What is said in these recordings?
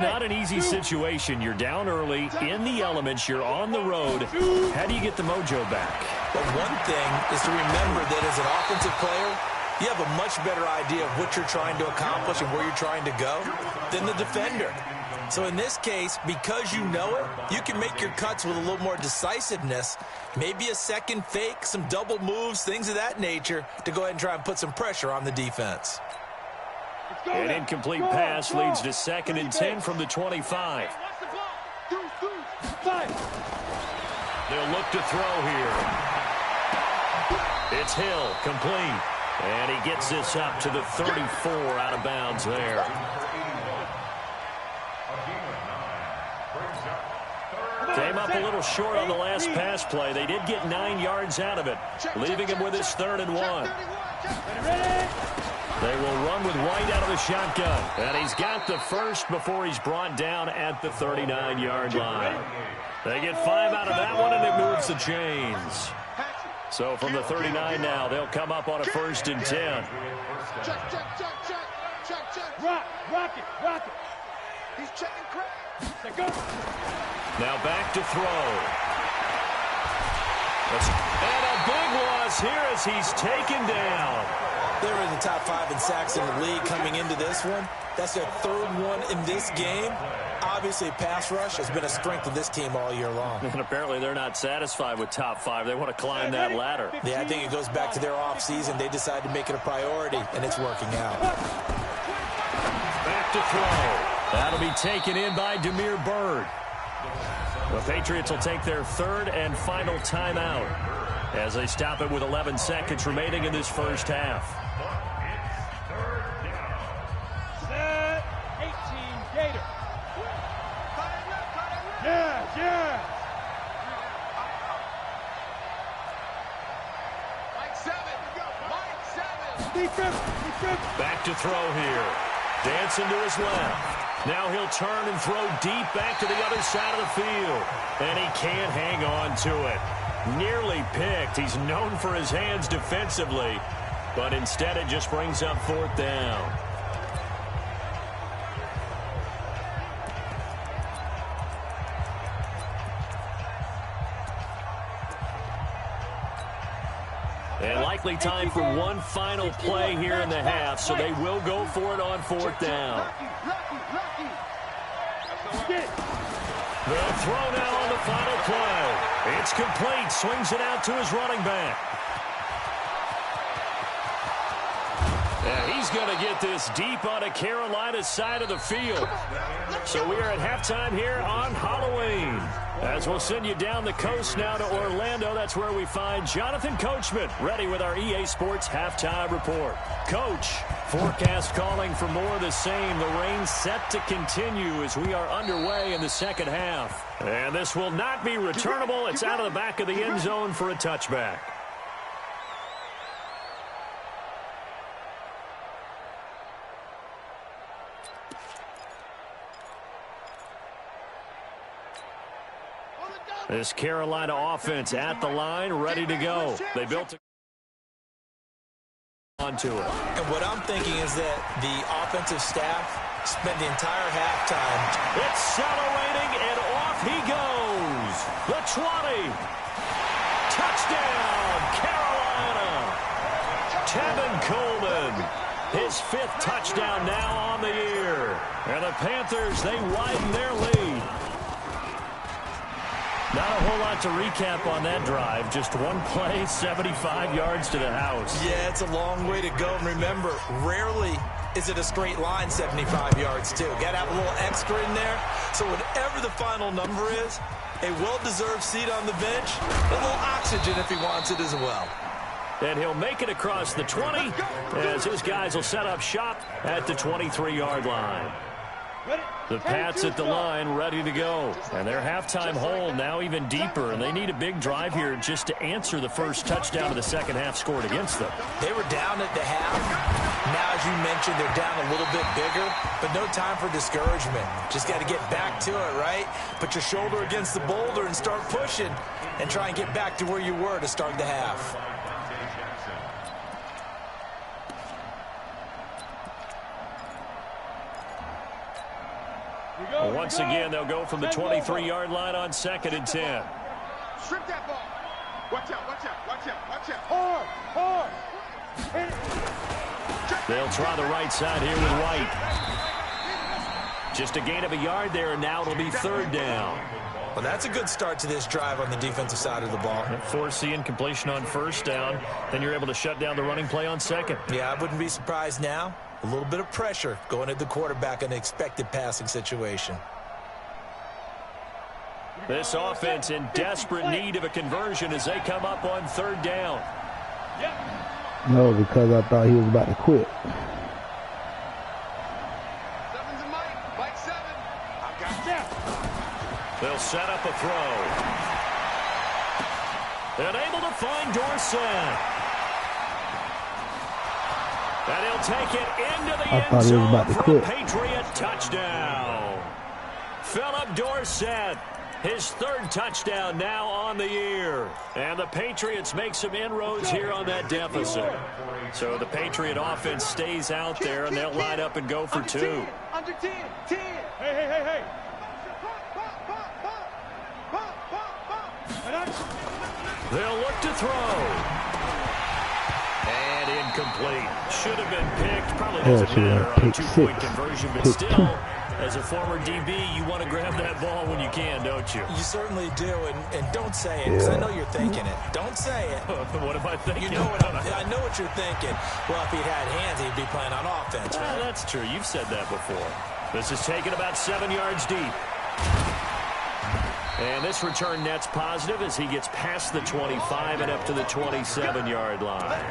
Not an easy situation. You're down early, in the elements, you're on the road. How do you get the mojo back? But one thing is to remember that as an offensive player, you have a much better idea of what you're trying to accomplish and where you're trying to go than the defender. So in this case, because you know it, you can make your cuts with a little more decisiveness, maybe a second fake, some double moves, things of that nature, to go ahead and try and put some pressure on the defense. An incomplete pass leads to 2nd and 10 from the 25. They'll look to throw here. It's Hill, complete. And he gets this up to the 34, out of bounds there. Came up a little short on the last pass play. They did get 9 yards out of it, leaving him with his 3rd and 1. They will run with White out of the shotgun. And he's got the first before he's brought down at the 39-yard line. They get 5 out of that one, and it moves the chains. So from the 39 now, they'll come up on a 1st and 10. Rock it. He's checking crap. Now back to throw. And a big loss here as he's taken down. They were in the top 5 in sacks in the league coming into this one. That's their 3rd one in this game. Obviously, pass rush has been a strength of this team all year long. And apparently they're not satisfied with top 5. They want to climb that ladder. Yeah, I think it goes back to their offseason. They decided to make it a priority, and it's working out. Back to throw. That'll be taken in by Demir Bird. The Patriots will take their 3rd and final timeout as they stop it with 11 seconds remaining in this first half. Set 18 Gator. Yeah. Defense. Back to throw here. Dancing to his left. Now he'll turn and throw deep back to the other side of the field. And he can't hang on to it. Nearly picked. He's known for his hands defensively. But instead it just brings up 4th down. And likely time for one final play here in the half, so they will go for it on 4th down. They'll throw now on the final play. It's complete. Swings it out to his running back. Yeah, he's going to get this deep on a Carolina side of the field. So we are at halftime here on Halloween. As we'll send you down the coast now to Orlando, that's where we find Jonathan Coachman ready with our EA Sports Halftime Report. Coach, forecast calling for more of the same. The rain set to continue as we are underway in the second half. And this will not be returnable. It's out of the back of the end zone for a touchback. This Carolina offense at the line, ready to go. They built onto it. And what I'm thinking is that the offensive staff spent the entire halftime accelerating, and off he goes. The 20. Touchdown, Carolina. Tevin Coleman. His 5th touchdown now on the year. And the Panthers, they widen their lead. Not a whole lot to recap on that drive. Just one play, 75 yards to the house. Yeah, it's a long way to go. And remember, rarely is it a straight line 75 yards, too. Got to have a little extra in there. So whatever the final number is, a well-deserved seat on the bench, a little oxygen if he wants it as well. And he'll make it across the 20 as his guys will set up shop at the 23-yard line. The Pats at the line, ready to go. And their halftime hole now even deeper, and they need a big drive here just to answer the first touchdown of the second half scored against them. They were down at the half. Now, as you mentioned, they're down a little bit bigger, but no time for discouragement. Just got to get back to it, right? Put your shoulder against the boulder and start pushing and try and get back to where you were to start the half. Once again, they'll go from the 23-yard line on 2nd and 10. Strip that ball. Watch out, watch out, watch out, watch out. Hard. They'll try the right side here with White. Just a gain of a yard there, and now it'll be 3rd down. Well, that's a good start to this drive on the defensive side of the ball. Force the incompletion on 1st down. Then you're able to shut down the running play on 2nd. Yeah, I wouldn't be surprised now. A little bit of pressure going at the quarterback in an expected passing situation. This offense in desperate need of a conversion as they come up on 3rd down. No, because I thought he was about to quit. They'll set up a throw. And able to find Dorsett. And he'll take it into the end zone for a Patriot touchdown. Philip Dorsett, his 3rd touchdown now on the year. And the Patriots make some inroads here on that deficit. So the Patriot offense stays out there, and they'll line up and go for 2. Under 10. Hey. They'll look to throw. And incomplete. Should have been picked. Probably doesn't matter on a 2-point conversion, but still, as a former DB, you want to grab that ball when you can, don't you? You certainly do, and don't say it, because I know you're thinking it. Don't say it. What am I thinking? You know I know what you're thinking. Well, if he'd had hands, he'd be playing on offense. Right? That's true. You've said that before. This is taken about 7 yards deep. And this return net's positive as he gets past the 25 and up to the 27-yard line.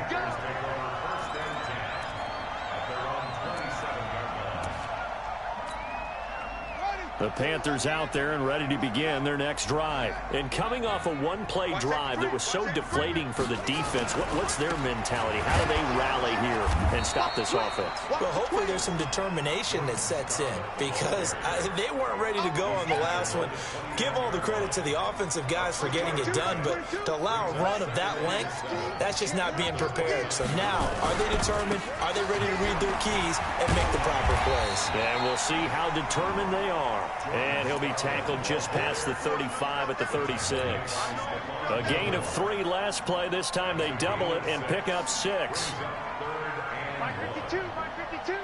The Panthers out there and ready to begin their next drive. And coming off a one-play drive that was so deflating for the defense, what's their mentality? How do they rally here and stop this offense? Well, hopefully there's some determination that sets in, because they weren't ready to go on the last one. Give all the credit to the offensive guys for getting it done, but to allow a run of that length, that's just not being prepared. So now, are they determined? Are they ready to read their keys and make the proper plays? And we'll see how determined they are. And he'll be tackled just past the 35 at the 36. A gain of 3 last play. This time they double it and pick up 6. Mike 52.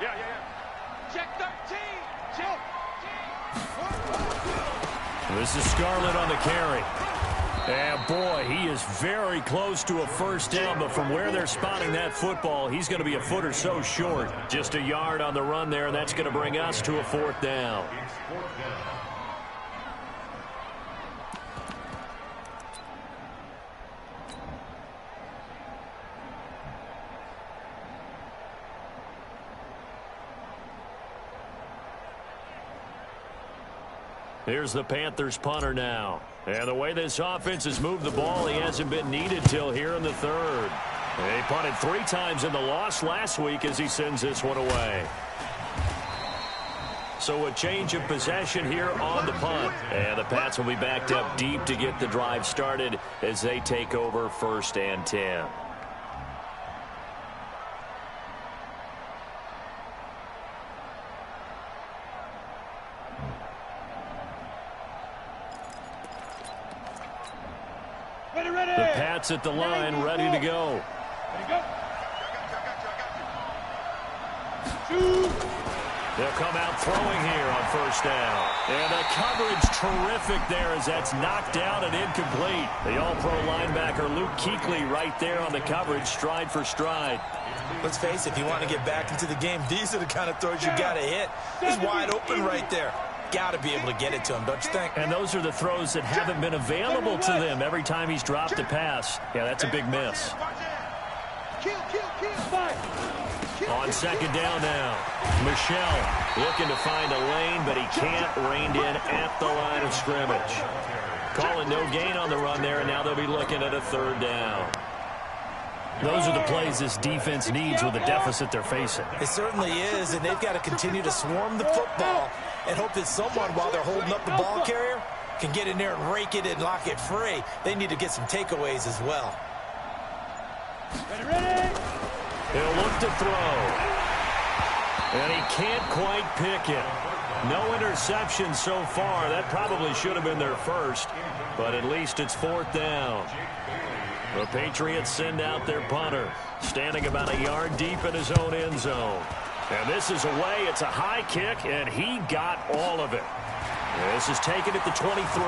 Yeah. Check 13. Check. This is Scarlett on the carry. And boy, he is very close to a 1st down, but from where they're spotting that football, he's going to be a foot or so short. Just a yard on the run there, and that's going to bring us to a 4th down. Here's the Panthers punter now. And the way this offense has moved the ball, he hasn't been needed till here in the 3rd. He punted 3 times in the loss last week as he sends this one away. So a change of possession here on the punt. And the Pats will be backed up deep to get the drive started as they take over 1st and 10. The Pats at the line, ready to go. They'll come out throwing here on 1st down. And the coverage terrific there as that's knocked down and incomplete. The all-pro linebacker Luke Kuechly right there on the coverage, stride for stride. Let's face it, if you want to get back into the game, these are the kind of throws you got to hit. He's wide open right there. Got to be able to get it to him, don't you think? And those are the throws that haven't been available to them every time he's dropped a pass. Yeah, that's a big miss. On 2nd down now, Michelle looking to find a lane, but he can't. Reined in at the line of scrimmage. Calling no gain on the run there, and now they'll be looking at a 3rd down. Those are the plays this defense needs with the deficit they're facing. It certainly is, and they've got to continue to swarm the football and hope that someone, while they're holding up the ball carrier, can get in there and rake it and lock it free. They need to get some takeaways as well. Ready? He'll look to throw. And he can't quite pick it. No interceptions so far. That probably should have been their first, but at least it's 4th down. The Patriots send out their punter, standing about a yard deep in his own end zone. And this is away. It's a high kick, and he got all of it. This is taken at the 23.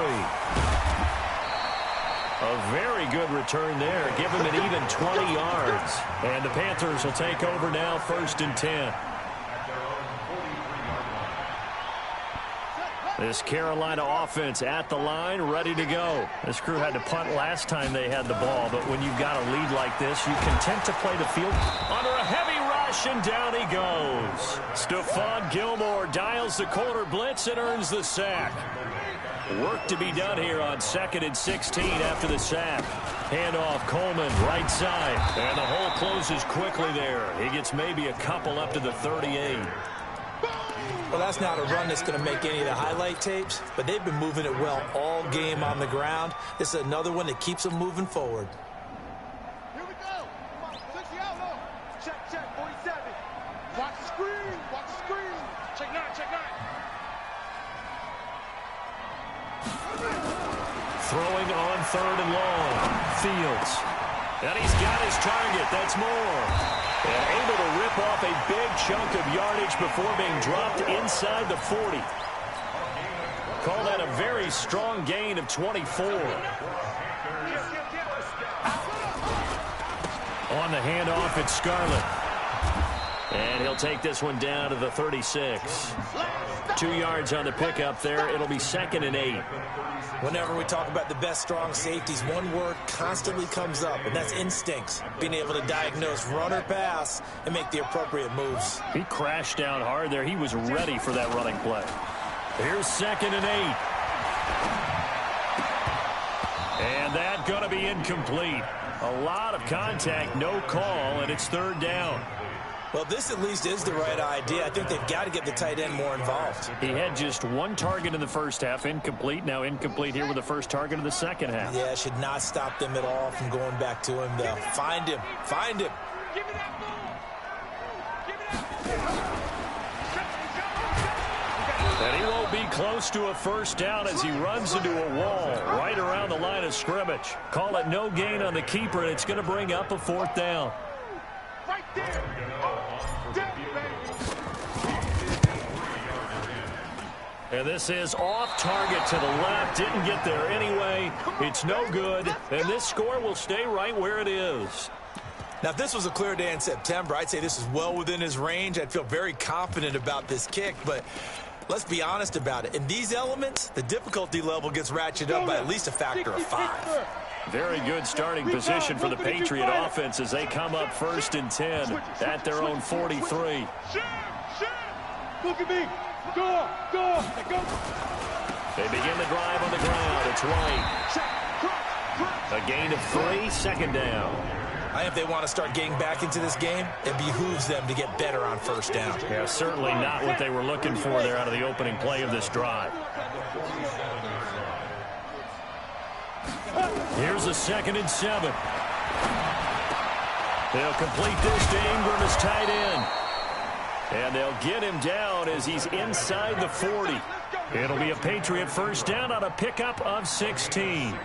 A very good return there. Give him an even 20 yards. And the Panthers will take over now, 1st and 10. This Carolina offense at the line, ready to go. This crew had to punt last time they had the ball, but when you've got a lead like this, you content to play the field under a heavy rush, and down he goes. Stephon Gilmore dials the corner blitz and earns the sack. Work to be done here on 2nd and 16 after the sack. Handoff, Coleman, right side. And the hole closes quickly there. He gets maybe a couple up to the 38. Well, that's not a run that's going to make any of the highlight tapes, but they've been moving it well all game on the ground. This is another one that keeps them moving forward. Here we go. Come on, 60 out low. Check, 47. Watch the screen. Watch the screen. Check 9, check 9. Throwing on 3rd and long. Fields. And he's got his target. That's Moore. And able to rip off a big chunk of yardage before being dropped inside the 40. Call that a very strong gain of 24. On the handoff, it's Scarlett. And he'll take this one down to the 36. 2 yards on the pickup there. It'll be 2nd and 8. Whenever we talk about the best strong safeties, one word constantly comes up, and that's instincts. Being able to diagnose run or pass and make the appropriate moves. He crashed down hard there. He was ready for that running play. Here's 2nd and 8. And that going to be incomplete. A lot of contact, no call, and it's 3rd down. Well, this at least is the right idea. I think they've got to get the tight end more involved. He had just 1 target in the first half, incomplete. Now incomplete here with the first target of the second half. Yeah, should not stop them at all from going back to him, though. Find him. Find him. Give me that ball. Give me that ball. And he won't be close to a first down as he runs into a wall right around the line of scrimmage. Call it no gain on the keeper, and it's going to bring up a 4th down. Right there. And this is off target to the left. Didn't get there anyway. It's no good. And this score will stay right where it is. Now, if this was a clear day in September, I'd say this is well within his range. I'd feel very confident about this kick. But let's be honest about it. In these elements, the difficulty level gets ratcheted up by at least a factor of 5. Very good starting position for the Patriot offense as they come up 1st and 10 at their own 43. Look at me. Go. They begin the drive on the ground. It's White. A gain of 3, 2nd down. I think if they want to start getting back into this game, it behooves them to get better on 1st down. Yeah, certainly not what they were looking for there out of the opening play of this drive. Here's a 2nd and 7. They'll complete this to Ingram as tight end. And they'll get him down as he's inside the 40. It'll be a Patriot first down on a pickup of 16.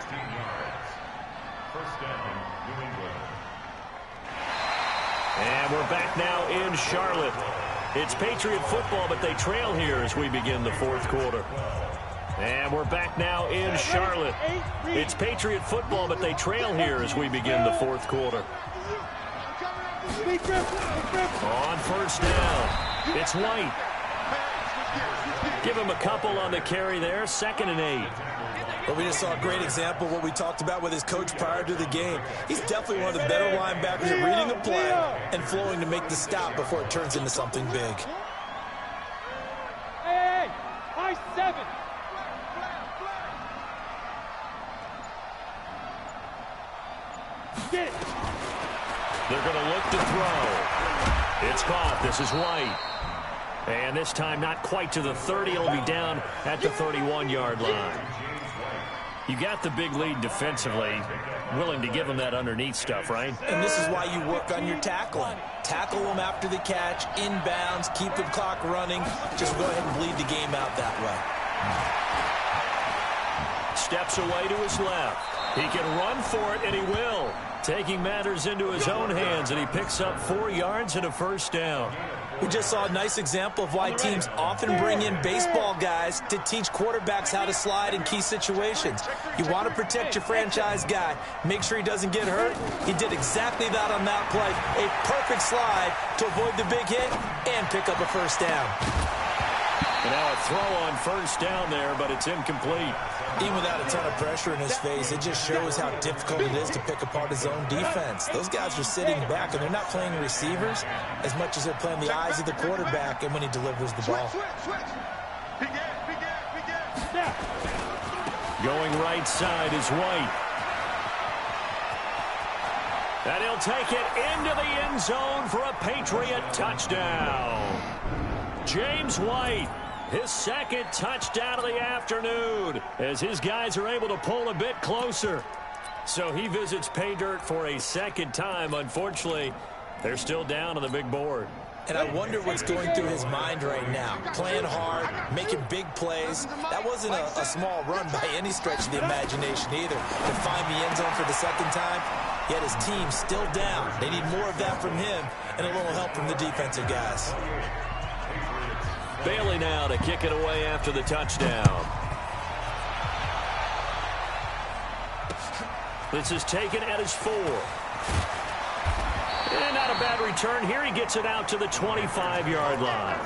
And we're back now in Charlotte. It's Patriot football, but they trail here as we begin the 4th quarter. And we're back now in Charlotte. It's Patriot football, but they trail here as we begin the 4th quarter. On 1st down, it's White. Give him a couple on the carry there, 2nd and 8. Well, we just saw a great example of what we talked about with his coach prior to the game. He's definitely one of the better linebackers at reading a play and flowing to make the stop before it turns into something big. Hey, high 7. Get. They're going to look to throw. It's caught. This is White. And this time not quite to the 30. It'll be down at the 31-yard line. You got the big lead defensively, willing to give them that underneath stuff, right? And this is why you work on your tackling. Tackle them after the catch, inbounds, keep the clock running. Just go ahead and bleed the game out that way. Steps away to his left. He can run for it, and he will. Taking matters into his own hands, and he picks up 4 yards and a first down. We just saw a nice example of why teams often bring in baseball guys to teach quarterbacks how to slide in key situations. You want to protect your franchise guy. Make sure he doesn't get hurt. He did exactly that on that play. A perfect slide to avoid the big hit and pick up a first down. And now a throw on first down there, but it's incomplete. Even without a ton of pressure in his face, it just shows how difficult it is to pick apart his own defense. Those guys are sitting back, and they're not playing receivers as much as they're playing the eyes of the quarterback and when he delivers the ball. Going right side is White. And he'll take it into the end zone for a Patriot touchdown. James White. His second touchdown of the afternoon as his guys are able to pull a bit closer. So he visits pay dirt for a second time. Unfortunately, they're still down on the big board. And I wonder what's going through his mind right now. Playing hard, making big plays. That wasn't a small run by any stretch of the imagination either. To find the end zone for the second time, yet his team still down. They need more of that from him and a little help from the defensive guys. Bailey now to kick it away after the touchdown. This is taken at his 4. And not a bad return here. He gets it out to the 25-yard line.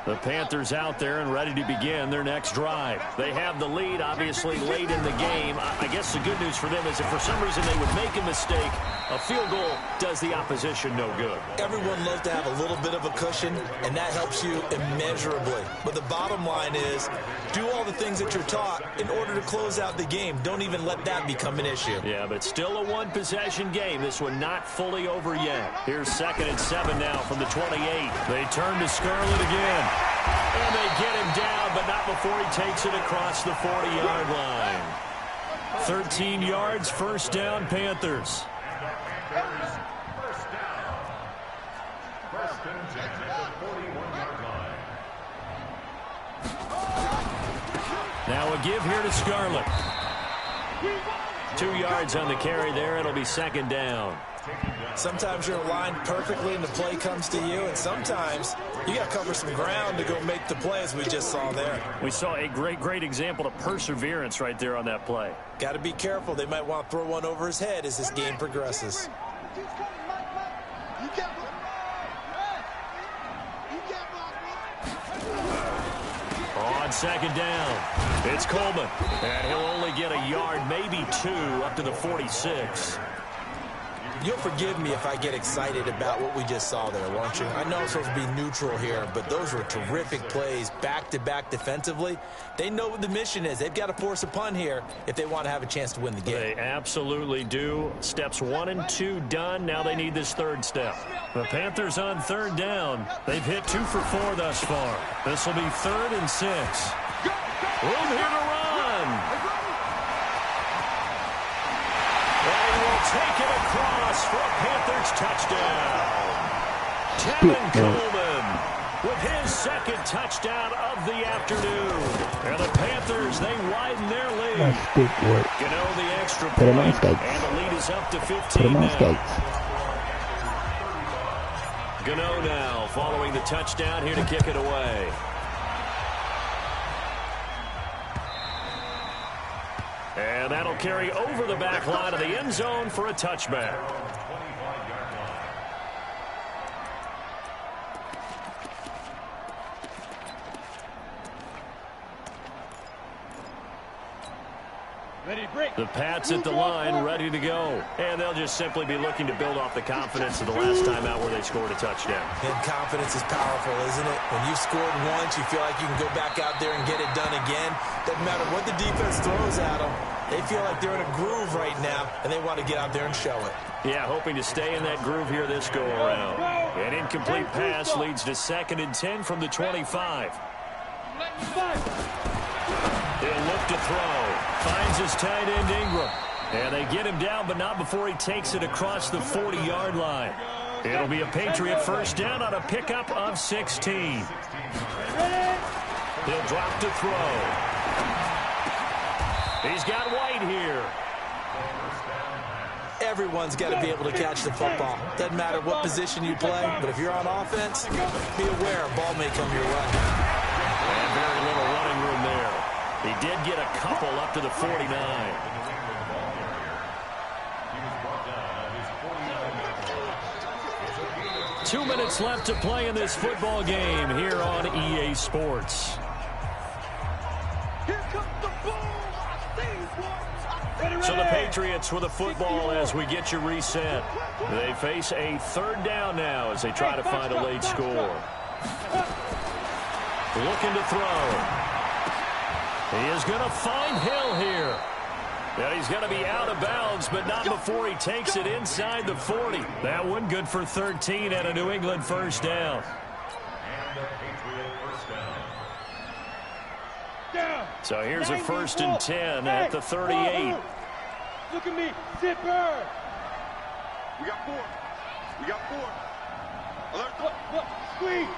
The Panthers out there and ready to begin their next drive. They have the lead, obviously, late in the game. I guess the good news for them is if for some reason they would make a mistake, a field goal does the opposition no good. Everyone loves to have a little bit of a cushion, and that helps you immeasurably. But the bottom line is, do all the things that you're taught in order to close out the game. Don't even let that become an issue. Yeah, but still a one-possession game. This one not fully over yet. Here's 2nd and 7 now from the 28. They turn to Scarlett again. And they get him down, but not before he takes it across the 40-yard line. 13 yards, first down, Panthers. Now a give here to Scarlett. 2 yards on the carry there. It'll be 2nd down. Sometimes you're aligned perfectly and the play comes to you, and sometimes you got to cover some ground to go make the play, as we just saw there. We saw a great example of perseverance right there on that play. Got to be careful. They might want to throw one over his head as this game progresses. On 2nd down, it's Coleman. And he'll only get a yard, maybe 2, up to the 46. You'll forgive me if I get excited about what we just saw there, won't you? I know I'm supposed to be neutral here, but those were terrific plays back-to-back defensively. They know what the mission is. They've got to force a punt here if they want to have a chance to win the game. They absolutely do. Steps 1 and 2 done. Now they need this 3rd step. The Panthers on 3rd down. They've hit 2 for 4 thus far. This will be 3rd and 6. Room here to run. Take it across for a Panthers touchdown. Tevin Coleman with his 2nd touchdown of the afternoon. And the Panthers, they widen their lead. Gano the extra point, and the lead is up to 15 now. Gano now following the touchdown here to kick it away. And that'll carry over the back line of the end zone for a touchback. The Pats at the line, ready to go. And they'll just simply be looking to build off the confidence of the last time out where they scored a touchdown. And confidence is powerful, isn't it? When you've scored once, you feel like you can go back out there and get it done again. Doesn't matter what the defense throws at them. They feel like they're in a groove right now and they want to get out there and show it. Yeah, hoping to stay in that groove here this go-around. An incomplete pass leads to 2nd and 10 from the 25. He'll look to throw. Finds his tight end, Ingram. And they get him down, but not before he takes it across the 40-yard line. It'll be a Patriot first down on a pickup of 16. He'll drop to throw. He's got White here. Everyone's got to be able to catch the football. Doesn't matter what position you play, but if you're on offense, be aware a ball may come your way. And very little running room there. He did get a couple up to the 49. Two minutes left to play in this football game here on EA Sports. So the Patriots with the football as we get you reset. They face a 3rd down now as they try to find a late score. Looking to throw. He is going to find Hill here. And he's going to be out of bounds, but not before he takes it inside the 40. That one good for 13 and a New England first down. So here's a 1st and 10 at the 38. Look at me, zipper. We got 4. We got 4. Alert. Look, squeeze.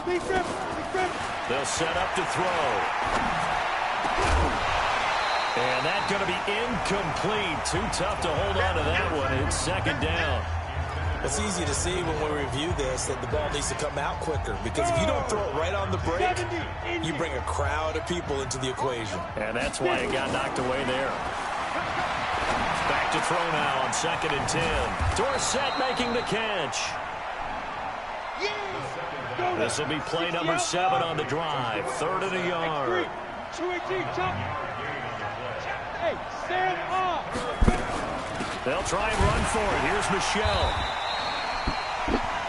Squeeze them. They'll set up to throw. And that's going to be incomplete. Too tough to hold on to that one. It's 2nd down. It's easy to see when we review this that the ball needs to come out quicker, because if you don't throw it right on the break, you bring a crowd of people into the equation. And that's why it got knocked away there. Back to throw now on 2nd and 10. Dorsett making the catch. This will be play number 7 on the drive. 3rd and a yard. 218, chop. Hey, stand up. They'll try and run for it. Here's Michelle.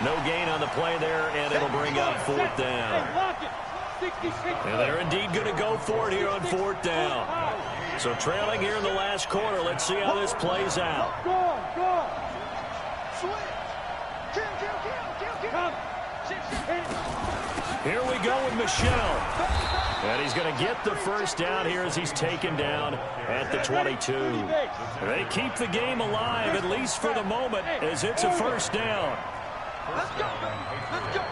No gain on the play there, and it'll bring up 4th down. And they're indeed going to go for it here on 4th down. So trailing here in the last quarter. Let's see how this plays out. Here we go with Michelle. And he's going to get the first down here as he's taken down at the 22. They keep the game alive, at least for the moment, as it's a first down. Let's go. Let's go.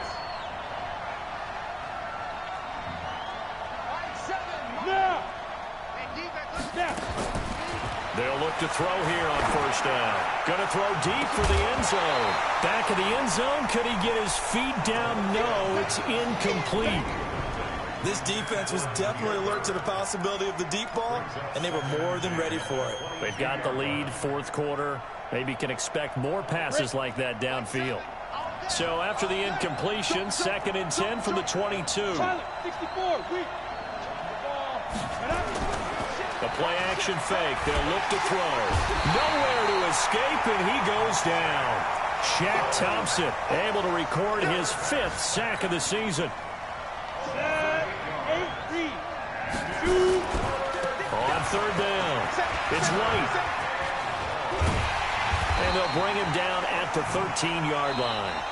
Now. They'll look to throw here on first down. Going to throw deep for the end zone. Back of the end zone. Could he get his feet down? No, it's incomplete. This defense was definitely alert to the possibility of the deep ball, and they were more than ready for it. They've got the lead, 4th quarter. Maybe can expect more passes like that downfield. So after the incompletion, 2nd and 10 from the 22. 64, The play-action fake. They'll look to throw. Nowhere to escape, and he goes down. Shaq Thompson able to record his 5th sack of the season. 8-3. On 3rd down, it's White. And they'll bring him down at the 13-yard line.